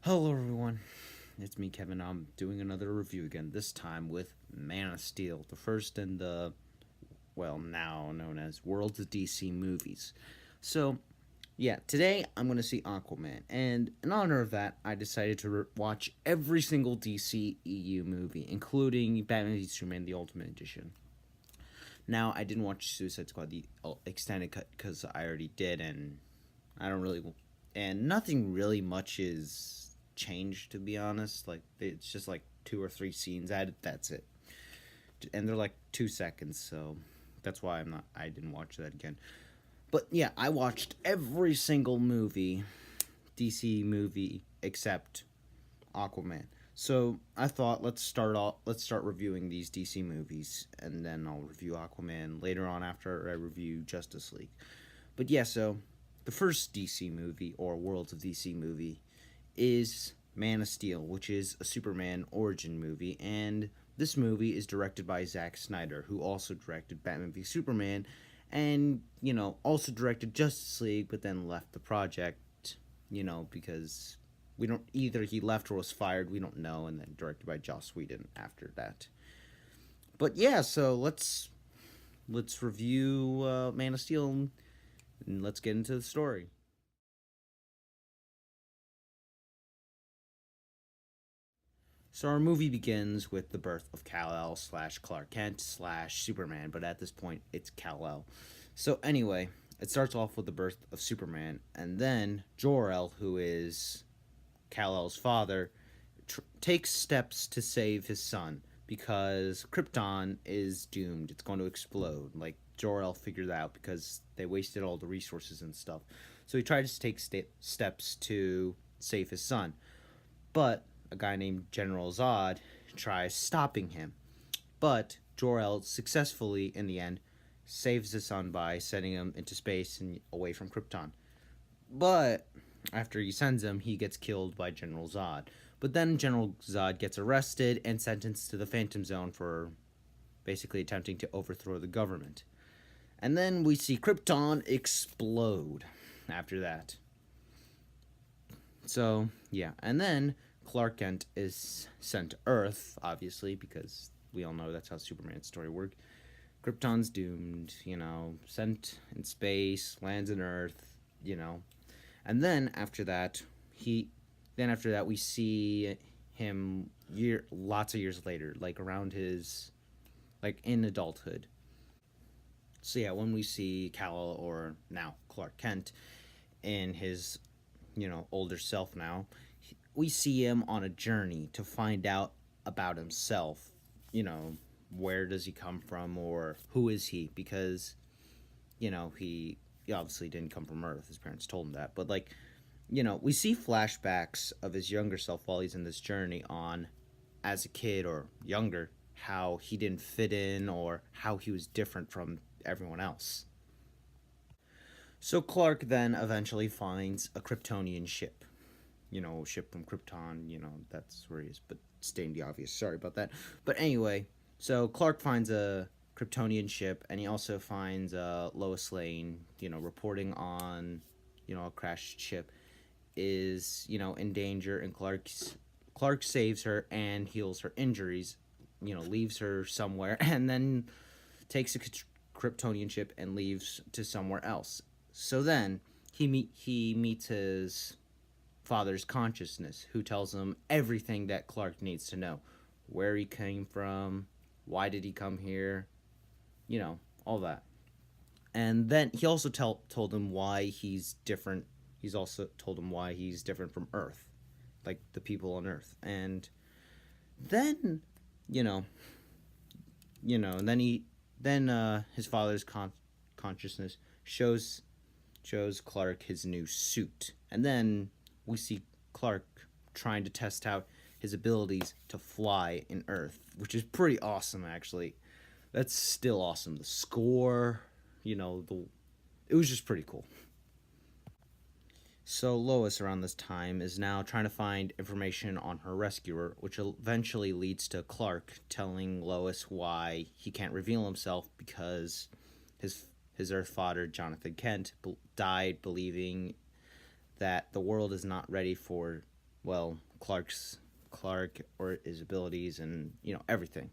Hello, everyone. It's me, Kevin. I'm doing another review again, this time with Man of Steel, the first in the, well, now known as World's of DC movies. So, yeah, today I'm going to see Aquaman, and in honor of that, I decided to watch every single DC EU movie, including Batman v Superman, the Ultimate Edition. Now, I didn't watch Suicide Squad, the extended cut, because I already did, and I don't really, and nothing really much is changed, to be honest. Like, it's just like two or three scenes added. That's it, and they're like 2 seconds. So that's why I didn't watch that again. But yeah, I watched every single movie, DC movie except Aquaman. So I thought let's start reviewing these DC movies, and then I'll review Aquaman later on after I review Justice League. But yeah, so the first DC movie, or Worlds of DC movie, is Man of Steel, which is a Superman origin movie, and this movie is directed by Zack Snyder, who also directed Batman v Superman, and also directed Justice League, but then left the project, because we don't either he left or was fired, we don't know, and then directed by Joss Whedon after that. But yeah, so let's review Man of Steel, and let's get into the story. So our movie begins with the birth of Kal-El slash Clark Kent slash Superman, but at this point it's Kal-El. So anyway, it starts off with the birth of Superman, and then Jor-El, who is Kal-El's father, takes steps to save his son because Krypton is doomed. It's going to explode. Like Jor-El figured out because they wasted all the resources and stuff. So he tries to take steps to save his son, but a guy named General Zod tries stopping him. But Jor-El successfully, in the end, saves his son by sending him into space and away from Krypton. But after he sends him, he gets killed by General Zod. But then General Zod gets arrested and sentenced to the Phantom Zone for basically attempting to overthrow the government. And then we see Krypton explode after that. So, yeah. And then Clark Kent is sent to Earth, obviously, because we all know that's how Superman's story works. Krypton's doomed, sent in space, lands on Earth, you know. And then after that we see him lots of years later, like around his like in adulthood. So yeah, when we see Kal, or now Clark Kent, in his older self now, we see him on a journey to find out about himself. Where does he come from, or who is he? Because he obviously didn't come from Earth. His parents told him that. But we see flashbacks of his younger self while he's in this journey on, as a kid or younger, how he didn't fit in or how he was different from everyone else. So Clark then eventually finds a Kryptonian ship. Ship from Krypton, that's where he is, but stating the obvious. Sorry about that. But anyway, so Clark finds a Kryptonian ship, and he also finds Lois Lane, reporting on, a crashed ship, is, in danger, and Clark saves her and heals her injuries, leaves her somewhere, and then takes a Kryptonian ship and leaves to somewhere else. So then he meets his father's consciousness, who tells him everything that Clark needs to know: where he came from, why did he come here, all that. And then he also told him why he's different. He's also told him why he's different from Earth, like the people on Earth. And then, you know, and then his father's consciousness shows Clark his new suit, and then we see Clark trying to test out his abilities to fly in Earth, which is pretty awesome, actually. That's still awesome. The score, it was just pretty cool. So Lois, around this time, is now trying to find information on her rescuer, which eventually leads to Clark telling Lois why he can't reveal himself because his Earth father, Jonathan Kent, died believing that the world is not ready for well, Clark or his abilities and everything.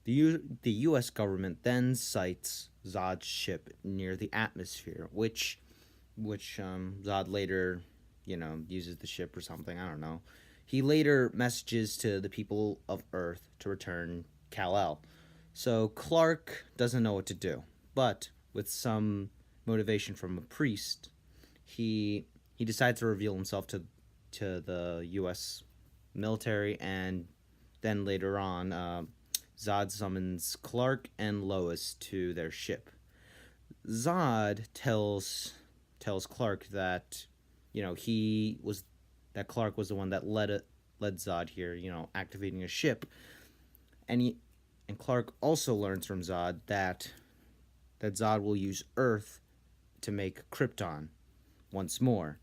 The U.S. government then sights Zod's ship near the atmosphere, which Zod later, uses the ship or something. I don't know. He later messages to the people of Earth to return Kal-El. So Clark doesn't know what to do, but with some motivation from a priest, he decides to reveal himself to the U.S. military, and then later on, Zod summons Clark and Lois to their ship. Zod tells Clark that he was that Clark was the one that led Zod here, activating a ship, and Clark also learns from Zod that Zod will use Earth to make Krypton once more,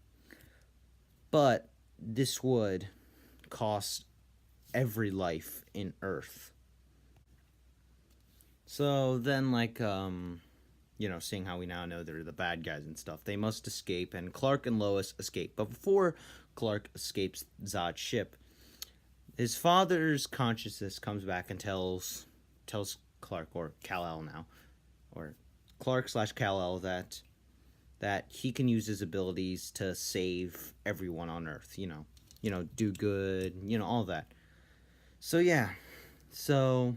but this would cost every life in Earth. So then, seeing how we now know they're the bad guys and stuff, they must escape, and Clark and Lois escape. But before Clark escapes Zod's ship, his father's consciousness comes back and tells Clark, or Kal-El now, or Clark slash Kal-El, that he can use his abilities to save everyone on Earth. Do good. All that. So yeah, so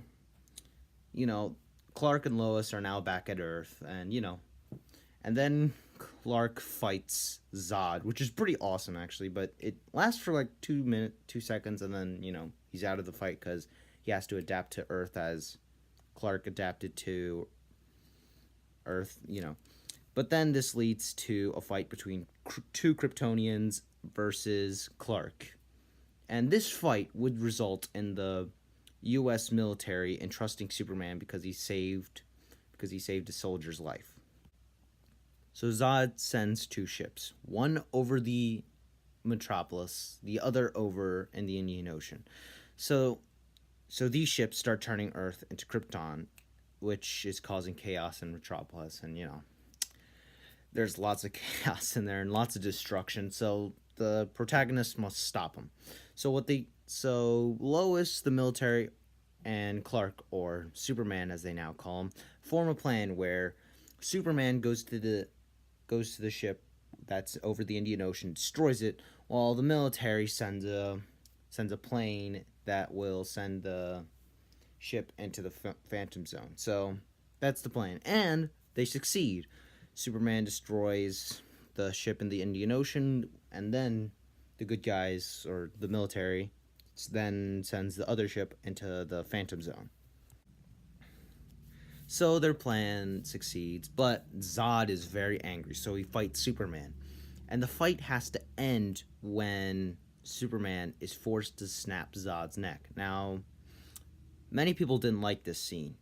Clark and Lois are now back at Earth, and then Clark fights Zod, which is pretty awesome actually, but it lasts for like 2 seconds, and then he's out of the fight because he has to adapt to Earth as Clark adapted to Earth. But then this leads to a fight between two Kryptonians versus Clark, and this fight would result in the U.S. military entrusting Superman because he saved a soldier's life. So Zod sends two ships, one over the metropolis, the other over in the Indian Ocean. So these ships start turning Earth into Krypton, which is causing chaos in Metropolis, and there's lots of chaos in there and lots of destruction. So the protagonist must stop them. So Lois, the military, and Clark, or Superman as they now call him, form a plan where Superman goes to the ship that's over the Indian Ocean, destroys it, while the military sends a plane that will send the ship into the Phantom Zone. So that's the plan, and they succeed. Superman destroys the ship in the Indian Ocean, and then the good guys, or the military, then sends the other ship into the Phantom Zone. So their plan succeeds, but Zod is very angry, so he fights Superman. And the fight has to end when Superman is forced to snap Zod's neck. Now, many people didn't like this scene.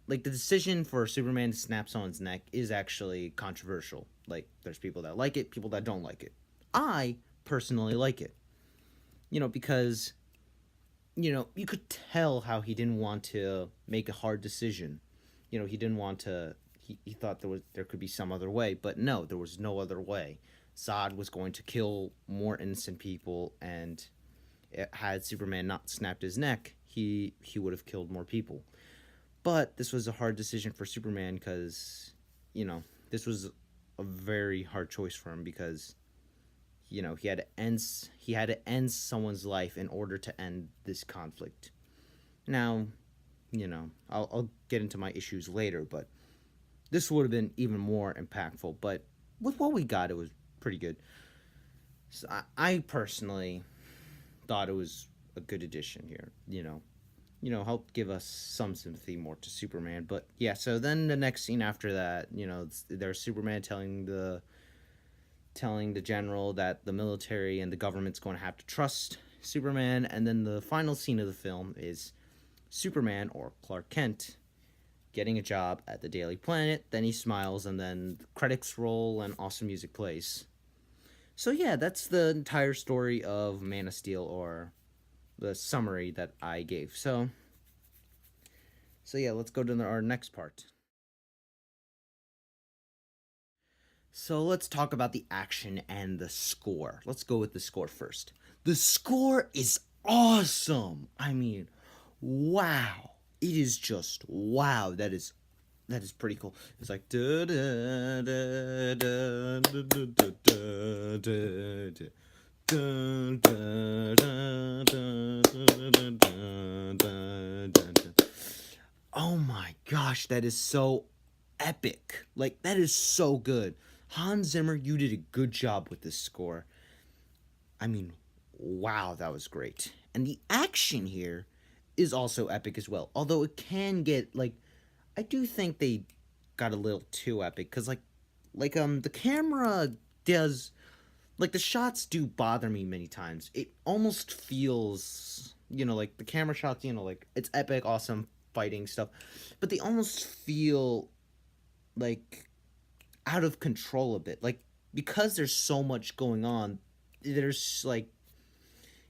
The decision for Superman to snap someone's neck is actually controversial. There's people that like it, people that don't like it. I personally like it. Because you could tell how he didn't want to make a hard decision. He didn't want to. He thought there could be some other way, but no, there was no other way. Zod was going to kill more innocent people, and had Superman not snapped his neck, he would have killed more people. But this was a hard decision for Superman because, this was a very hard choice for him because, he had to end someone's life in order to end this conflict. Now, I'll get into my issues later, but this would have been even more impactful. But with what we got, it was pretty good. So I personally thought it was a good addition here. Helped give us some sympathy more to Superman. But yeah, so then the next scene after that, there's Superman telling the general that the military and the government's going to have to trust Superman, and then the final scene of the film is Superman, or Clark Kent, getting a job at the Daily Planet. Then he smiles, and then the credits roll and awesome music plays. So yeah, that's the entire story of Man of Steel, or the summary that I gave. So yeah, let's go to our next part. So let's talk about the action and the score. Let's go with the score first. The score is awesome. I mean, wow. It is just wow. That is pretty cool. It's like da da da da da da da da da. Dun, dun, dun, dun, dun, dun, dun, dun, dun, dun. Oh my gosh, that is so epic. Like, that is so good. Hans Zimmer, you did a good job with this score. I mean, wow, that was great. And the action here is also epic as well. Although it can get like, I do think they got a little too epic because the camera does, like, the shots do bother me many times. It almost feels, like the camera shots, like it's epic, awesome fighting stuff, but they almost feel like out of control a bit. Like, because there's so much going on, there's like,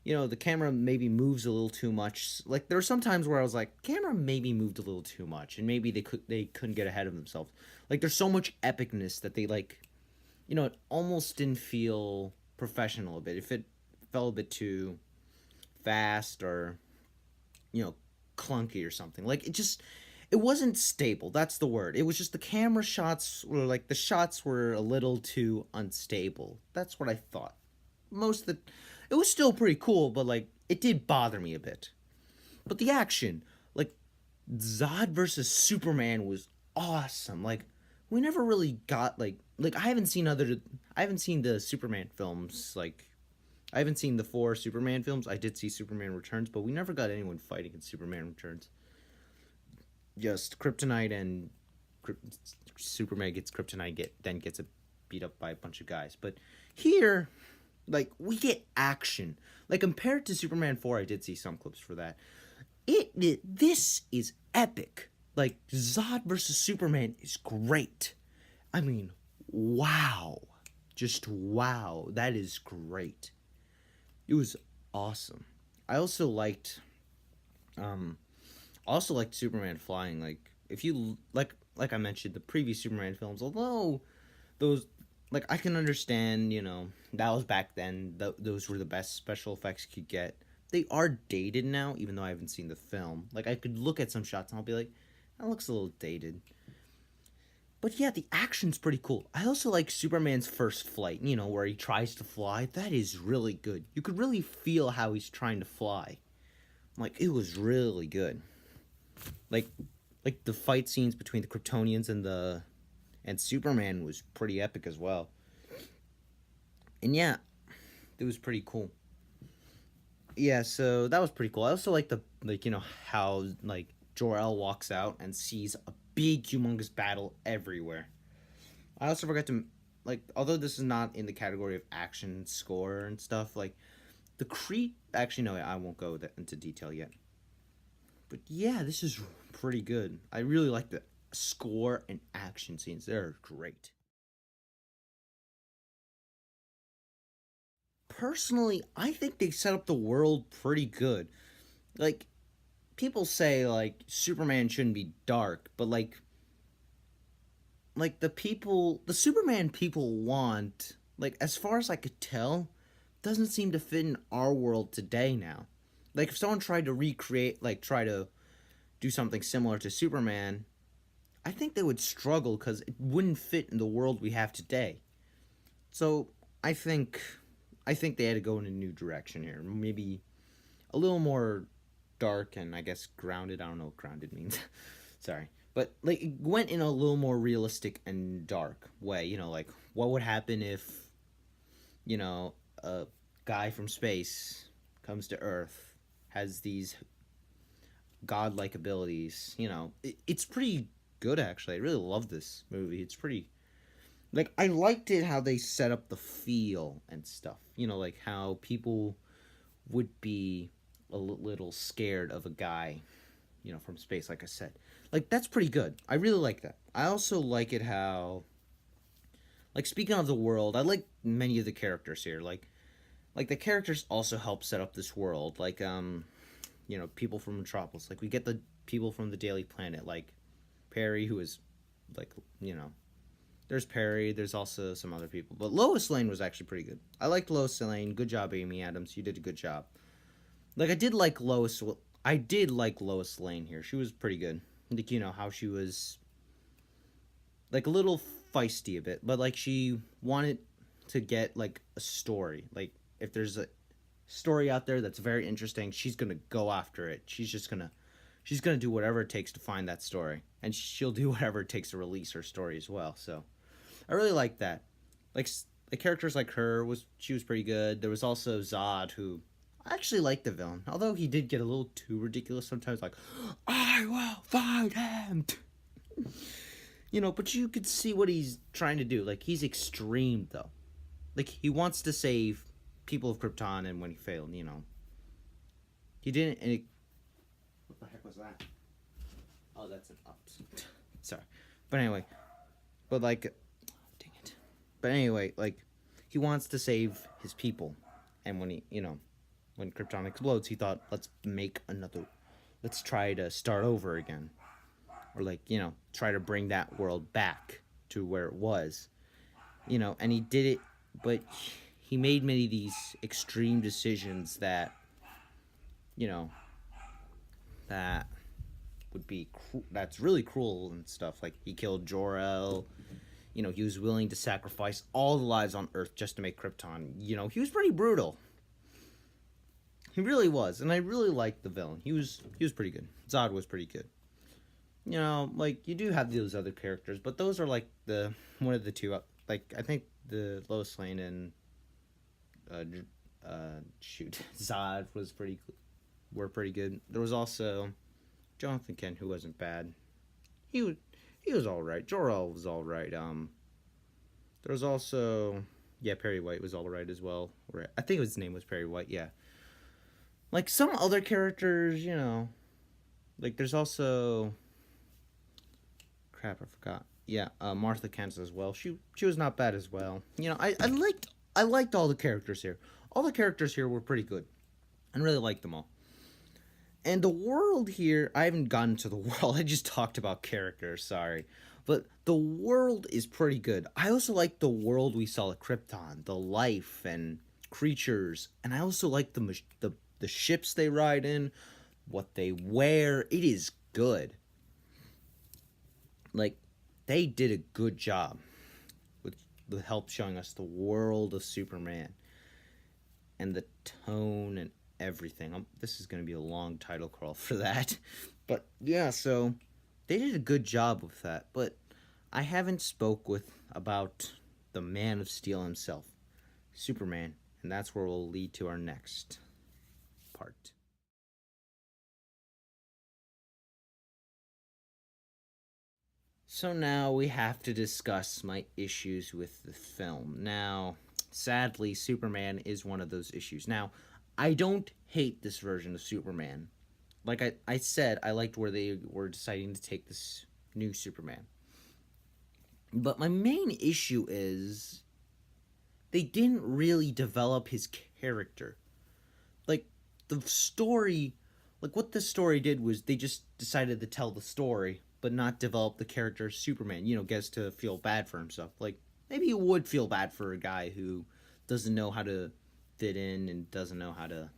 the camera maybe moves a little too much. Like, there were some times where I was like, camera maybe moved a little too much, and maybe they couldn't get ahead of themselves. Like, there's so much epicness that they like, it almost didn't feel professional a bit. If it felt a bit too fast or, you know, clunky or something. Like, it wasn't stable. That's the word. It was just the camera shots were like the shots were a little too unstable. That's what I thought. Most of the it was still pretty cool, but like it did bother me a bit. But the action, like Zod versus Superman was awesome. Like, we never really got like I haven't seen the Superman films. Like, I haven't seen the four Superman films. I did see Superman Returns, but we never got anyone fighting in Superman Returns. Just Kryptonite and Superman gets Kryptonite, then gets beat up by a bunch of guys. But here, like, we get action. Like, compared to Superman 4, I did see some clips for that. This is epic. Like, Zod versus Superman is great. I mean, wow. Just wow. That is great. It was awesome. I um also liked Superman flying. Like, if you like I mentioned the previous Superman films, although those, like, I can understand, that was back then. Those were the best special effects you could get. They are dated now, even though I haven't seen the film. Like, I could look at some shots and I'll be like, that looks a little dated. But yeah, the action's pretty cool. I also like Superman's first flight, where he tries to fly. That is really good. You could really feel how he's trying to fly. Like, it was really good. Like like the fight scenes between the Kryptonians and Superman was pretty epic as well. And yeah, it was pretty cool. Yeah, so that was pretty cool. I also like how like Jor-El walks out and sees a big humongous battle everywhere. I also forgot to, like, although this is not in the category of action score and stuff, like the Kree, actually no, I won't go into detail yet. But yeah, this is pretty good. I really like the score and action scenes. They're great. Personally, I think they set up the world pretty good. Like, people say like Superman shouldn't be dark, but like the Superman people want, like, as far as I could tell, doesn't seem to fit in our world today now. Like, if someone tried to recreate, like, try to do something similar to Superman, I think they would struggle because it wouldn't fit in the world we have today. So I think I think they had to go in a new direction here. Maybe a little more dark and, I guess, grounded. I don't know what grounded means. Sorry. But like, it went in a little more realistic and dark way. Like, what would happen if, a guy from space comes to Earth, has these godlike abilities. It's pretty good, actually. I really love this movie. It's pretty, like, I liked it how they set up the feel and stuff. Like how people would be a little scared of a guy, from space, like I said. Like, that's pretty good. I really like that. I also like it how, like, speaking of the world, I like many of the characters here. Like the characters also help set up this world. Like, people from Metropolis. Like, we get the people from the Daily Planet, like Perry, who is, like, There's Perry. There's also some other people, but Lois Lane was actually pretty good. I liked Lois Lane. Good job, Amy Adams. You did a good job. Like I did like Lois. I did like Lois Lane here. She was pretty good. Like how she was like a little feisty a bit, but like she wanted to get like a story. Like if there's a story out there that's very interesting, she's gonna go after it. She's gonna do whatever it takes to find that story, and she'll do whatever it takes to release her story as well. So I really like that. Like the characters like her she was pretty good. There was also Zod, who I actually liked the villain, although he did get a little too ridiculous sometimes. Like I will find him. But you could see what he's trying to do. Like he's extreme though. Like he wants to save people of Krypton, and when he failed, he didn't. What the heck was that? Oh, that's an ups. Sorry, but anyway, but like, dang it. But anyway, like, he wants to save his people, and when Krypton explodes, he thought, let's try to start over again, or like, try to bring that world back to where it was, and he did it, but he made many of these extreme decisions that, that would be that's really cruel and stuff. Like he killed Jor-El. He was willing to sacrifice all the lives on Earth just to make Krypton. He was pretty brutal. He really was, and I really liked the villain. He was pretty good. Zod was pretty good. Like you do have those other characters, but those are like the one of the two. Like I think the Lois Lane and Zod were pretty good. There was also Jonathan Kent, who wasn't bad. He was all right. Jor-El was all right. There was also Perry White was all right as well. I think his name was Perry White. Yeah. Like some other characters, like there's also crap. I forgot. Yeah, Martha Kent as well. She was not bad as well. I liked all the characters here. All the characters here were pretty good. I really liked them all. And the world here, I haven't gotten to the world. I just talked about characters, sorry. But the world is pretty good. I also like the world we saw at Krypton, the life and creatures. And I also like the ships they ride in, what they wear. It is good. Like, they did a good job with the help showing us the world of Superman. And the tone and everything. This is going to be a long title crawl for that. But yeah, so they did a good job with that. But I haven't spoke about the Man of Steel himself, Superman, and that's where we'll lead to our next part. So now we have to discuss my issues with the film. Now, sadly, Superman is one of those issues. Now, I don't hate this version of Superman. Like I said, I liked where they were deciding to take this new Superman. But my main issue is they didn't really develop his character. Like, the story, like what the story did was they just decided to tell the story, but not develop the character of Superman, gets to feel bad for himself. Like, maybe you would feel bad for a guy who doesn't know how to fit in and doesn't know how to,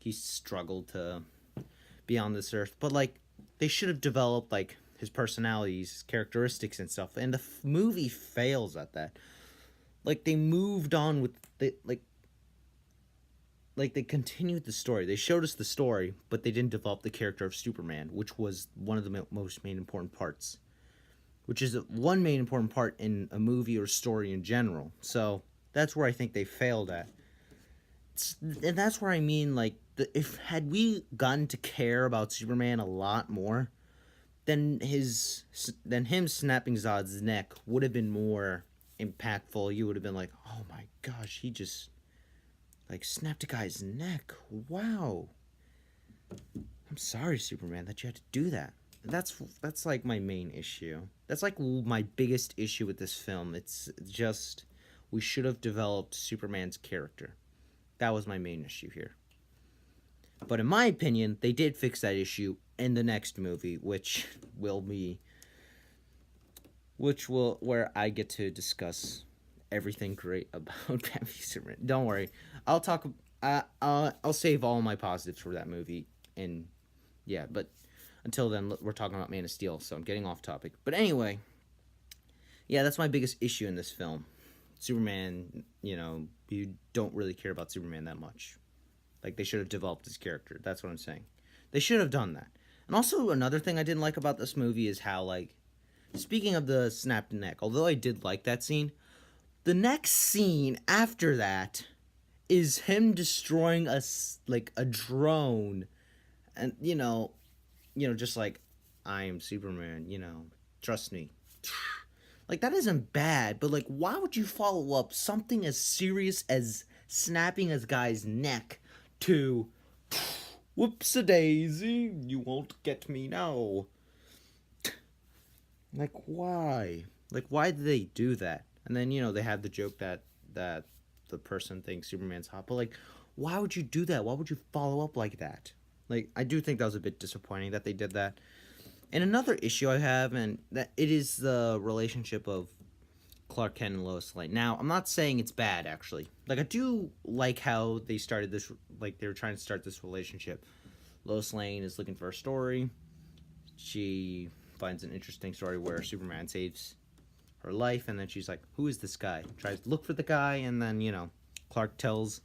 he struggled to be on this earth. But, like, they should have developed, like, his personalities, his characteristics and stuff. And the movie fails at that. Like, they moved on with, like they continued the story. They showed us the story, but they didn't develop the character of Superman, which was one of the most main important parts. Which is one main important part in a movie or story in general. So, that's where I think they failed at. And that's where I mean, like, if had we gotten to care about Superman a lot more, then him snapping Zod's neck would have been more impactful. You would have been like, oh my gosh, he just, like, snapped a guy's neck. Wow. I'm sorry, Superman, that you had to do that. That's like my main issue. That's like my biggest issue with this film. It's just, we should have developed Superman's character. That was my main issue here. But in my opinion, they did fix that issue in the next movie, which will be where I get to discuss everything great about Batman v Superman. Don't worry, I'll talk. I'll save all my positives for that movie, and yeah. But until then, we're talking about Man of Steel, so I'm getting off topic. But anyway, yeah, that's my biggest issue in this film. Superman, you don't really care about Superman that much. Like, they should have developed his character. That's what I'm saying. They should have done that. And also, another thing I didn't like about this movie is how, like, speaking of the snapped neck, although I did like that scene, the next scene after that is him destroying a drone, and just like, I am Superman, trust me. Like, that isn't bad, but like, why would you follow up something as serious as snapping a guy's neck to whoops a daisy, you won't get me now? Like, why? Like, why did they do that? And then they have the joke that the person thinks Superman's hot, but like, why would you do that? Why would you follow up like that? Like, I do think that was a bit disappointing that they did that. And another issue I have, and that it is the relationship of Clark Kent and Lois Lane. Now, I'm not saying it's bad, actually. Like, I do like how they started this, like, they were trying to start this relationship. Lois Lane is looking for a story. She finds an interesting story where Superman saves her life, and then she's like, who is this guy? Tries to look for the guy, and then, Clark tells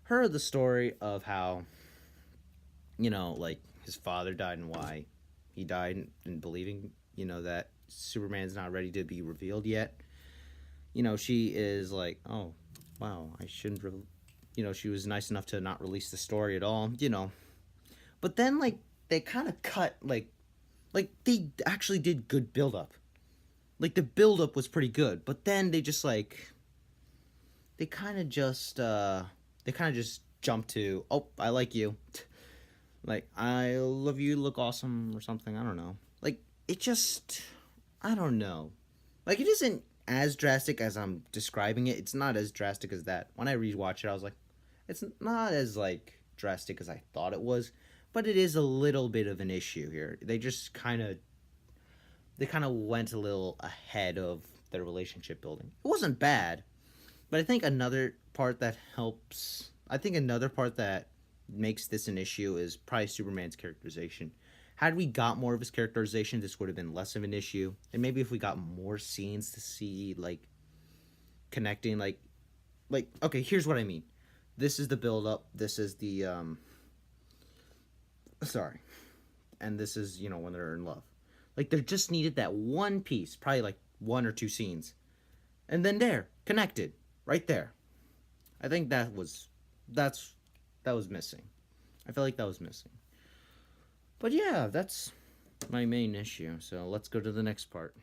her the story of how, like, his father died and why he died, and believing, that Superman's not ready to be revealed yet. She is like, oh, wow, I shouldn't, she was nice enough to not release the story at all. But then, like, they kind of cut, like, they actually did good build-up. Like, the build-up was pretty good, but then they just, like, they kind of just jumped to, oh, I like you. Like, I love you, look awesome, or something, I don't know. Like, it just, I don't know. Like, it isn't as drastic as I'm describing it. It's not as drastic as that. When I rewatch it, I was like, it's not as, like, drastic as I thought it was, but it is a little bit of an issue here. They kind of went a little ahead of their relationship building. It wasn't bad, but I think another part that makes this an issue is probably Superman's characterization. Had we got more of his characterization, this would have been less of an issue. And maybe if we got more scenes to see, like, connecting, like okay, here's what I mean. This is the build up. This is the sorry, and this is when they're in love. Like, there just needed that one piece, probably like one or two scenes, and then there, connected, right there. I think that was missing. I feel like that was missing. But yeah, that's my main issue. So let's go to the next part.